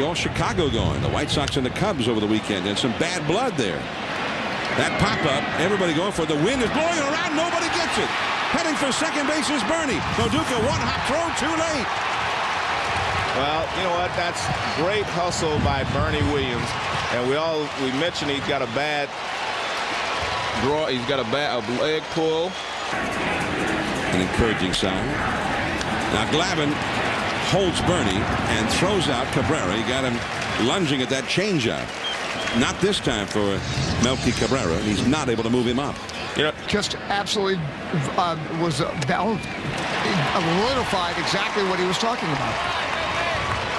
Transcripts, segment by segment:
All Chicago going. The White Sox and the Cubs over the weekend, and some bad blood there. That pop-up, everybody going for it. The wind is blowing around. Nobody gets it. Heading for second base is Bernie. Loduca, one hop throw, too late. Well, you know what? That's great hustle by Bernie Williams. And we mentioned he's got a bad draw. He's got a leg pull. An encouraging sign. Now Glavine holds Bernie and throws out Cabrera. He got him lunging at that changeup. Not this time for Melky Cabrera. He's not able to move him up. You know, just absolutely was solidified exactly what he was talking about.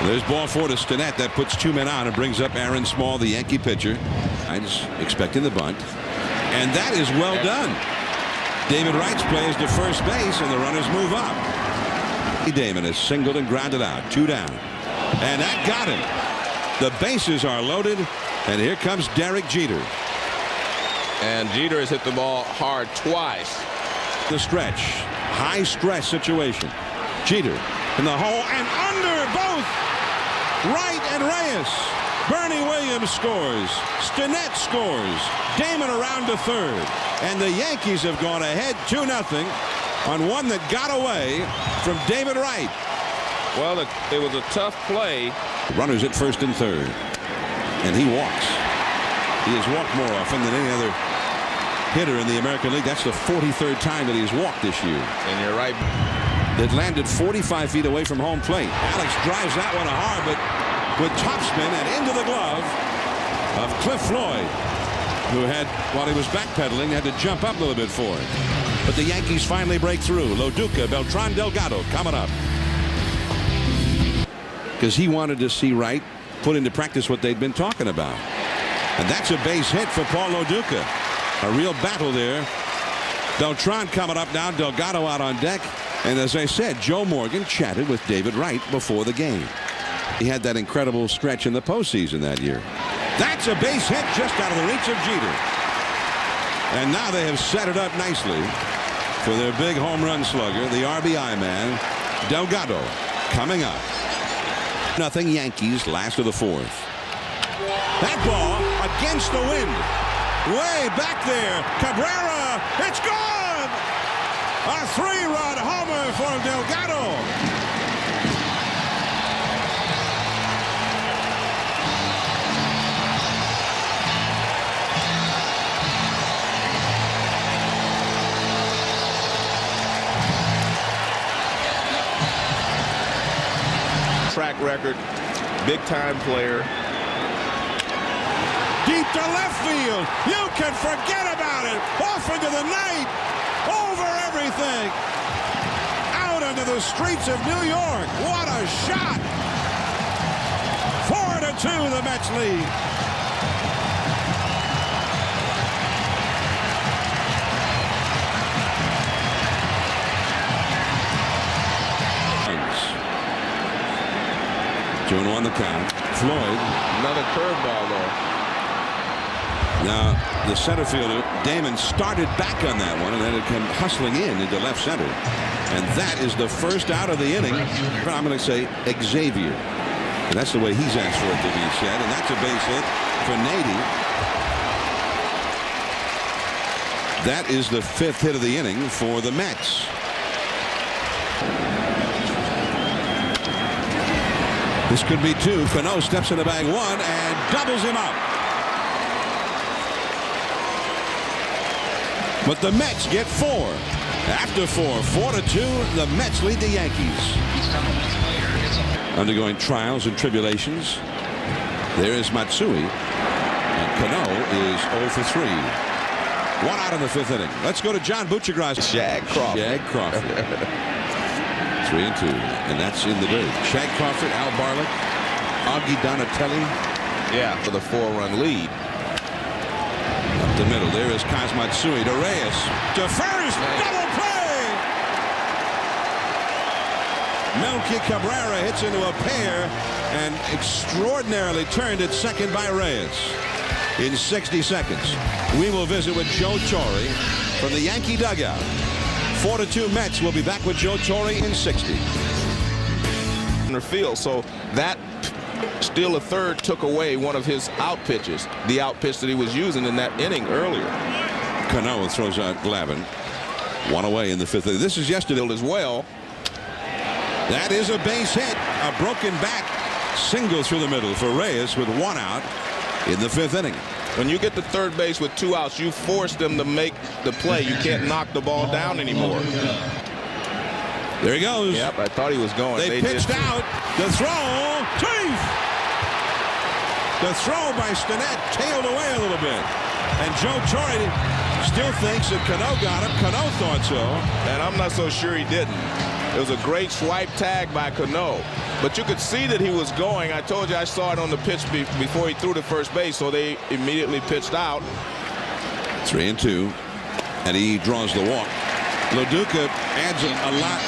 There's ball 4 to Stinnett. That puts 2 men on and brings up Aaron Small, the Yankee pitcher. I was expecting the bunt. And that is well done. David Wright's play is to first base, and the runners move up. Damon is singled and grounded out. 2 down. And that got him. The bases are loaded, and here comes Derek Jeter. And Jeter has hit the ball hard twice. The stretch. High stress situation. Jeter in the hole and under both Wright and Reyes. Bernie Williams scores. Stinnett scores. Damon around to third. And the Yankees have gone ahead 2-0 on one that got away from David Wright. Well, it was a tough play. Runners at first and third. And he walks. He has walked more often than any other hitter in the American League. That's the 43rd time that he's walked this year. And you're right. It landed 45 feet away from home plate. Alex drives that one hard, but with topspin and into the glove of Cliff Floyd, who had, while he was backpedaling, had to jump up a little bit for it. But the Yankees finally break through. Loduca, Beltran, Delgado coming up. Because he wanted to see Wright put into practice what they'd been talking about. And that's a base hit for Paul Loduca. A real battle there. Beltran coming up now, Delgado out on deck. And as I said, Joe Morgan chatted with David Wright before the game. He had that incredible stretch in the postseason that year. That's a base hit just out of the reach of Jeter. And now they have set it up nicely for their big home run slugger, the RBI man, Delgado, coming up. Nothing Yankees, last of the 4th. That ball against the wind. Way back there. Cabrera, it's gone! A 3-run homer for Delgado. Track record, big time player. Deep to left field. You can forget about it. Off into the night. Over everything. Out into the streets of New York. What a shot. 4-2 the Mets lead. Joan on the count. Floyd. Another curveball though. Now the center fielder Damon started back on that one, and then it came hustling into left center. And that is the first out of the inning. I'm going to say Xavier. And that's the way he's asked for it to be said. And that's a base hit for Nady. That is the 5th hit of the inning for the Mets. This could be 2. Cano steps in the bag 1 and doubles him up. But the Mets get 4. After 4-2, the Mets lead the Yankees. Undergoing trials and tribulations. There is Matsui. And Cano is 0 for 3. 1 out in the 5th inning. Let's go to John Buccigross. Shag Crawford. Shag Crawford. 3-2. And that's in the dirt. Shag Crawford, Al Barlick, Augie Donatelli. Yeah, for the 4-run lead. Up the middle, there is Kazmatsui to Reyes. To first, double play! Melky Cabrera hits into a pair and extraordinarily turned at second by Reyes. In 60 seconds, we will visit with Joe Torre from the Yankee dugout. 4-2 Mets. Will be back with Joe Torre in 60. Field, so that Steal a third took away one of his out pitches, the out pitch that he was using in that inning earlier. Cano throws out Glavine. One away in the fifth inning. This is yesterday as well. That is a base hit. A broken back single through the middle for Reyes with one out in the fifth inning. When you get to third base with 2 outs, you force them to make the play. You can't knock the ball down anymore. There he goes. Yep, I thought he was going. They pitched out. The throw. Chief! The throw by Stinnett tailed away a little bit. And Joe Torre still thinks that Cano got him. Cano thought so. And I'm not so sure he didn't. It was a great swipe tag by Cano. But you could see that he was going. I told you I saw it on the pitch before he threw to first base, so they immediately pitched out. 3-2. And he draws the walk. Loduca adds a lot,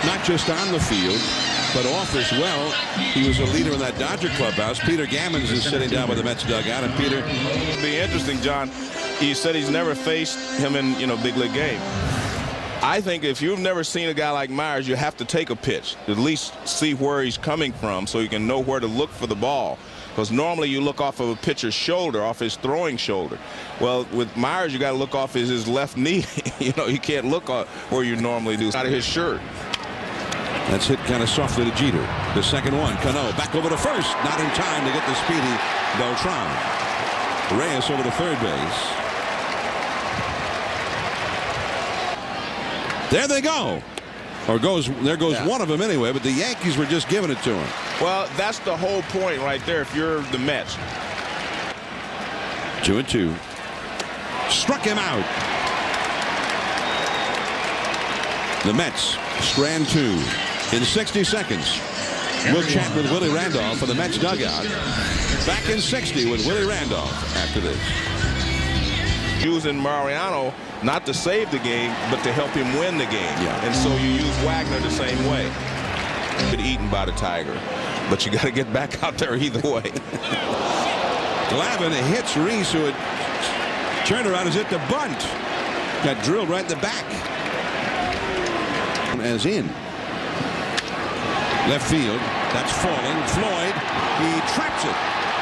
not just on the field, but off as well. He was a leader in that Dodger clubhouse. Peter Gammons is sitting down with the Mets dugout. And Peter, it'll be interesting, John. He said he's never faced him in big league game. I think if you've never seen a guy like Myers, you have to take a pitch, at least see where he's coming from so you can know where to look for the ball. Because normally you look off of a pitcher's shoulder, off his throwing shoulder. Well, with Myers, you got to look off his left knee. You can't look where you normally do. Out of his shirt. That's hit kind of softly to Jeter. The second one, Cano back over to first. Not in time to get the speedy Beltran. Reyes over to third base. There they go. Or there goes one of them anyway, but the Yankees were just giving it to him. Well, that's the whole point right there if you're the Mets. 2-2. Struck him out. The Mets strand 2 in 60 seconds. We'll chat with Willie Randolph for the Mets dugout. Back in 60 with Willie Randolph after this. Using Mariano not to save the game, but to help him win the game. Yeah. And so you use Wagner the same way. Been eaten by the Tiger, but you got to get back out there either way. Glavine hits Reese, who had turned around and hit the bunt. Got drilled right in the back. As in. Left field. That's falling. Floyd. He traps it.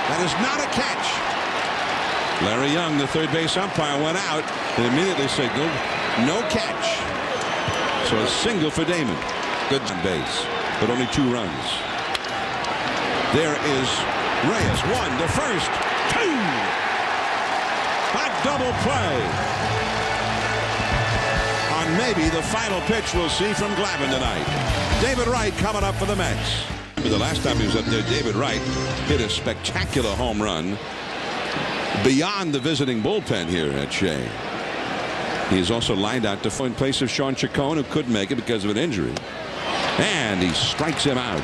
That is not a catch. Larry Young, the third base umpire, went out and immediately signaled no catch. So a single for Damon. Good on base, but only 2 runs. There is Reyes. 1 to first. 2. A double play. On maybe the final pitch we'll see from Glavine tonight. David Wright coming up for the Mets. The last time he was up there, David Wright hit a spectacular home run beyond the visiting bullpen here at Shea. He is also lined out to in place of Sean Chacon, who couldn't make it because of an injury. And he strikes him out.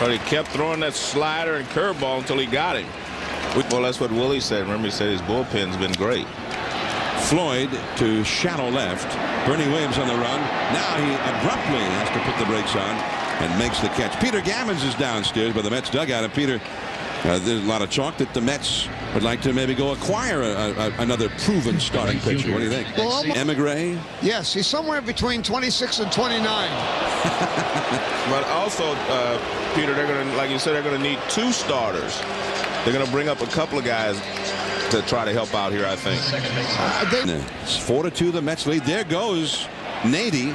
But he kept throwing that slider and curveball until he got him. Well, that's what Willie said. Remember, he said his bullpen's been great. Floyd to shallow left. Bernie Williams on the run. Now he abruptly has to put the brakes on and makes the catch. Peter Gammons is downstairs by the Mets dugout. And Peter, there's a lot of talk that the Mets would like to maybe go acquire another proven starting pitcher. What do you think? Well, Emigre? Yes, he's somewhere between 26 and 29. But also, Peter, they're going to, like you said, they're going to need 2 starters. They're going to bring up a couple of guys to try to help out here, I think. It's 4-2 the Mets lead. There goes Nady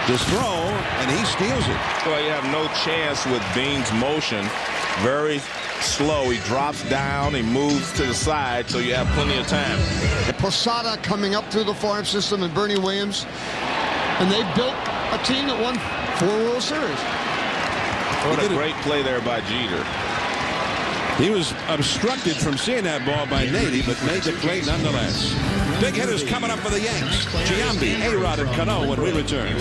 to throw, and he steals it. Well, you have no chance with Bean's motion. Very slow. He drops down, he moves to the side, so you have plenty of time. Posada coming up through the farm system, and Bernie Williams, and they built a team that won 4 World Series. What a great play there by Jeter. He was obstructed from seeing that ball by Nady, but made the play nonetheless. Big hitters coming up for the Yanks. Giambi, A-Rod, and Cano when we return.